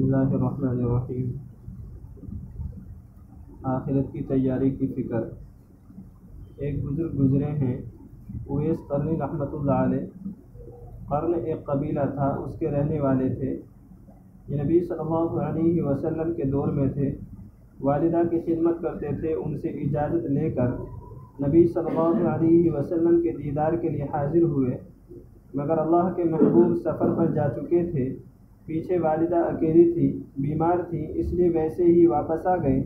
بسم اللہ الرحمن الرحیم۔ آخرت کی تیاری کی فکر۔ ایک بزرگ گزرے ہیں، اویس قرنی رحمۃ اللہ علیہ۔ قرن ایک قبیلہ تھا، اس کے رہنے والے تھے۔ یہ نبی صلی اللہ علیہ وسلم کے دور میں تھے۔ والدہ کی خدمت کرتے تھے۔ ان سے اجازت لے کر نبی صلی اللہ علیہ وسلم کے دیدار کے لیے حاضر ہوئے، مگر اللہ کے محبوب سفر پر جا چکے تھے۔ پیچھے والدہ اکیلی تھی، بیمار تھی، اس لیے ویسے ہی واپس آ گئے۔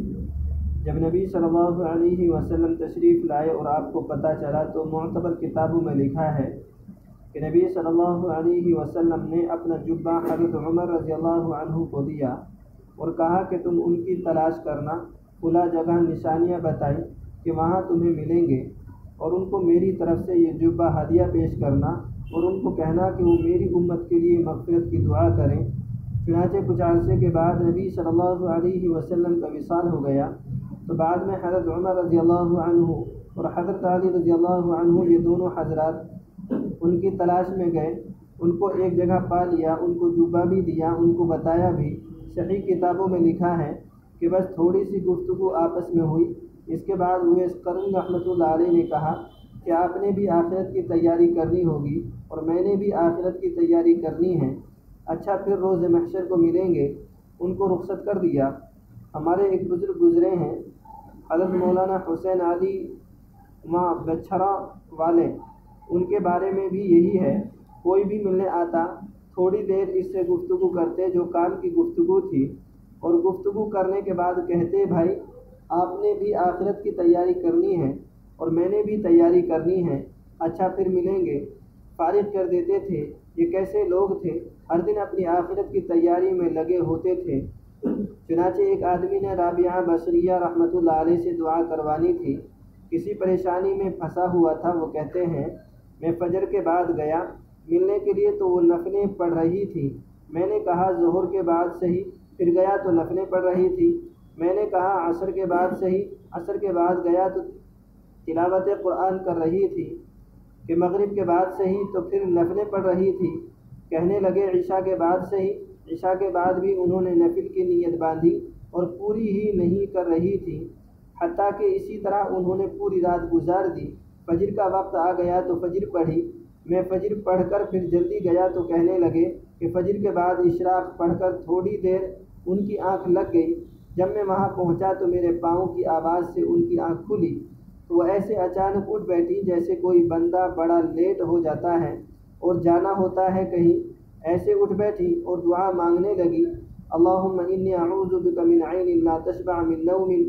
جب نبی صلی اللہ علیہ وسلم تشریف لائے اور آپ کو پتہ چلا تو معتبر کتابوں میں لکھا ہے کہ نبی صلی اللہ علیہ وسلم نے اپنا جبہ حضرت عمر رضی اللہ عنہ کو دیا اور کہا کہ تم ان کی تلاش کرنا، کھلا جگہ نشانیاں بتائی کہ وہاں تمہیں ملیں گے، اور ان کو میری طرف سے یہ جبہ ہدیہ پیش کرنا اور ان کو کہنا کہ وہ میری امت کے لیے مغفرت کی دعا کریں۔ چنانچہ کچھ عرصے کے بعد نبی صلی اللہ علیہ وسلم کا وصال ہو گیا، تو بعد میں حضرت عمر رضی اللہ عنہ اور حضرت علی رضی اللہ عنہ، یہ دونوں حضرات ان کی تلاش میں گئے، ان کو ایک جگہ پا لیا، ان کو جبہ بھی دیا، ان کو بتایا بھی۔ صحیح کتابوں میں لکھا ہے کہ بس تھوڑی سی گفتگو آپس میں ہوئی۔ اس کے بعد اویس قرنی رحمۃ اللہ علیہ نے کہا کہ آپ نے بھی آخرت کی تیاری کرنی ہوگی اور میں نے بھی آخرت کی تیاری کرنی ہے، اچھا پھر روز محشر کو ملیں گے۔ ان کو رخصت کر دیا۔ ہمارے ایک بزرگ گزرے ہیں، حضرت مولانا حسین علی بچھرا والے، ان کے بارے میں بھی یہی ہے۔ کوئی بھی ملنے آتا، تھوڑی دیر اس سے گفتگو کرتے جو کام کی گفتگو تھی، اور گفتگو کرنے کے بعد کہتے بھائی آپ نے بھی آخرت کی تیاری کرنی ہے اور میں نے بھی تیاری کرنی ہے، اچھا پھر ملیں گے۔ فارغ کر دیتے تھے۔ یہ کیسے لوگ تھے، ہر دن اپنی آخرت کی تیاری میں لگے ہوتے تھے۔ چنانچہ ایک آدمی نے رابعہ بصریہ رحمۃ اللہ علیہ سے دعا کروانی تھی، کسی پریشانی میں پھنسا ہوا تھا۔ وہ کہتے ہیں میں فجر کے بعد گیا ملنے کے لیے تو وہ نفلیں پڑھ رہی تھی۔ میں نے کہا ظہر کے بعد صحیح، پھر گیا تو نفلیں پڑھ رہی تھی۔ میں نے کہا عصر کے بعد صحیح، عصر کے بعد گیا تو تلاوت قرآن کر رہی تھی۔ کہ مغرب کے بعد صحیح، تو پھر نفلیں پڑھ رہی تھی۔ کہنے لگے عشاء کے بعد صحیح، عشاء کے بعد بھی انہوں نے نفل کی نیت باندھی اور پوری ہی نہیں کر رہی تھی، حتیٰ کہ اسی طرح انہوں نے پوری رات گزار دی۔ فجر کا وقت آ گیا تو فجر پڑھی۔ میں فجر پڑھ کر پھر جلدی گیا تو کہنے لگے کہ فجر کے بعد اشراق پڑھ کر تھوڑی دیر ان کی آنکھ لگ گئی۔ جب میں وہاں پہنچا تو میرے پاؤں کی آواز سے ان کی آنکھ کھلی، تو وہ ایسے اچانک اٹھ بیٹھی جیسے کوئی بندہ بڑا لیٹ ہو جاتا ہے اور جانا ہوتا ہے کہیں، ایسے اٹھ بیٹھی اور دعا مانگنے لگی، اللہم انی اعوذ بک من عین لا تشبع من نومی،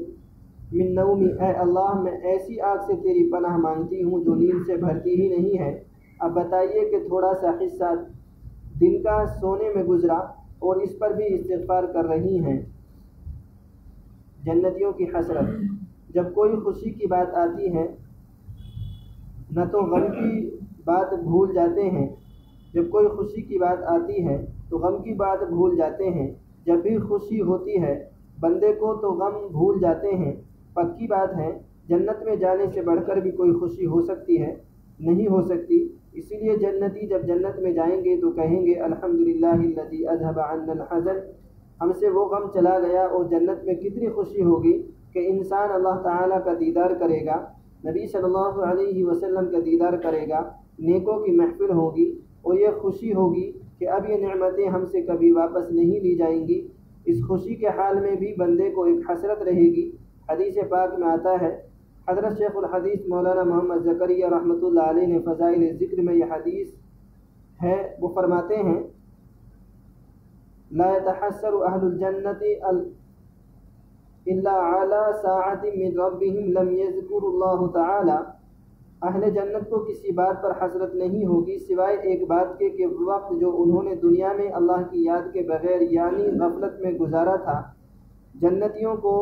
اے اللہ میں ایسی آگ سے تیری پناہ مانگتی ہوں جو نیند سے بھرتی ہی نہیں ہے۔ اب بتائیے کہ تھوڑا سا حصہ دن کا سونے میں گزرا اور اس پر بھی استغفار کر رہی ہیں۔ جنتیوں کی حسرت۔ جب کوئی خوشی کی بات آتی ہے نہ تو غم کی بات بھول جاتے ہیں، جب کوئی خوشی کی بات آتی ہے تو غم کی بات بھول جاتے ہیں، جب بھی خوشی ہوتی ہے بندے کو تو غم بھول جاتے ہیں۔ پکی بات ہے، جنت میں جانے سے بڑھ کر بھی کوئی خوشی ہو سکتی ہے؟ نہیں ہو سکتی۔ اسی لیے جنتی جب جنت میں جائیں گے تو کہیں گے الحمدللہ الذی اذھب عنا الحزن، ہم سے وہ غم چلا گیا۔ اور جنت میں کتنی خوشی ہوگی کہ انسان اللہ تعالیٰ کا دیدار کرے گا، نبی صلی اللہ علیہ وسلم کا دیدار کرے گا، نیکوں کی محفل ہوگی، اور یہ خوشی ہوگی کہ اب یہ نعمتیں ہم سے کبھی واپس نہیں لی جائیں گی۔ اس خوشی کے حال میں بھی بندے کو ایک حسرت رہے گی۔ حدیث پاک میں آتا ہے، حضرت شیخ الحدیث مولانا محمد زکریا رحمۃ اللہ علیہ نے فضائل ذکر میں یہ حدیث ہے، وہ فرماتے ہیں لا يتحسر اہل الجنت الا علی ساعۃ من ربهم لم يذکروا اللہ تعالی، اہل جنت کو کسی بات پر حسرت نہیں ہوگی سوائے ایک بات کے کہ وقت جو انہوں نے دنیا میں اللہ کی یاد کے بغیر یعنی غفلت میں گزارا تھا۔ جنتیوں کو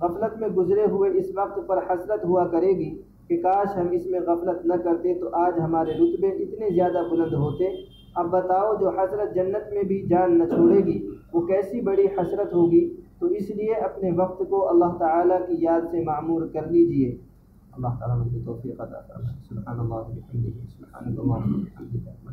غفلت میں گزرے ہوئے اس وقت پر حسرت ہوا کرے گی کہ کاش ہم اس میں غفلت نہ کرتے تو آج ہمارے رتبے اتنے زیادہ بلند ہوتے۔ اب بتاؤ جو حسرت جنت میں بھی جان نہ چھوڑے گی وہ کیسی بڑی حسرت ہوگی۔ تو اس لیے اپنے وقت کو اللہ تعالیٰ کی یاد سے معمور کر لیجئے۔ اللہ تعالیٰ مجھے توفیق عطا فرمائے۔ سبحان اللہ و بحمدہ، سبحان اللہ و بحمدہ۔